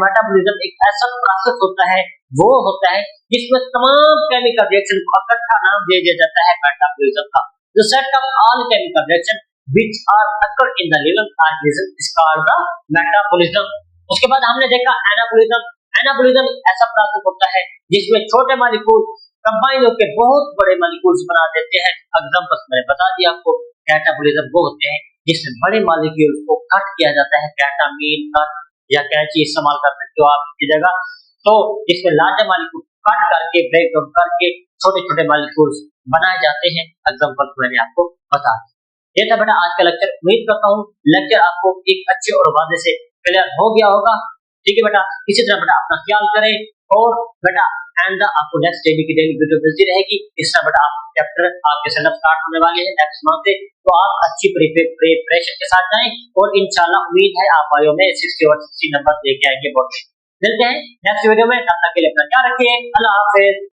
मेटाबॉलिज्म एक ऐसा प्रोसेस होता है, वो होता है जिसमें तमाम केमिकल रिएक्शन को इकट्ठा नाम दे दिया जाता है मेटाबॉलिज्म का। The set of all chemical reactions which are occur in the living organism is called the metabolism. उसके बाद हमने देखा एनाबॉलिज्म। एनाबॉलिज्म ऐसा प्रोसेस होता है जिसमें छोटे मॉलिक्यूल कंबाइन होकर बहुत बड़े मॉलिक्यूल्स बना देते हैं। एग्जांपल्स मैंने बता दिया आपको। कैटाबॉलिज्म वो होते हैं जिसमें बड़े मॉलिक्यूल को कट किया जाता है, कैटामीन कट या कैंची इस्तेमाल कर सकते हो आप की जगह। तो इसमें लार्जर मॉलिक्यूल कट करके ब्रेक डाउन करके छोटे छोटे मॉलिक्यूल्स बनाए जाते हैं। एग्जांपल मैंने आपको बता दिया। ये था बेटा आज का लेक्चर। उम्मीद करता हूँ लेक्चर आपको एक अच्छे और वादे से क्लियर हो गया होगा। ठीक है बेटा, इसी तरह बेटा अपना ख्याल करें और बेटा एंड आपको नेक्स्ट डेली की डेली वीडियो मिलती रहेगी। इस तरह बेटा आप चैप्टर आपके सिलेबस स्टार्ट होने वाले हैं नेक्स्ट मंथ से, तो आप अच्छी प्रिपरेशन के साथ जाएं और इंशाल्लाह उम्मीद है आप बायो में 60 और 60 नंबर लेके आएंगे। बहुत मिलते हैं नेक्स्ट वीडियो में, तब तक के लिए अपना ख्याल रखिए। अल्लाह हाफिज।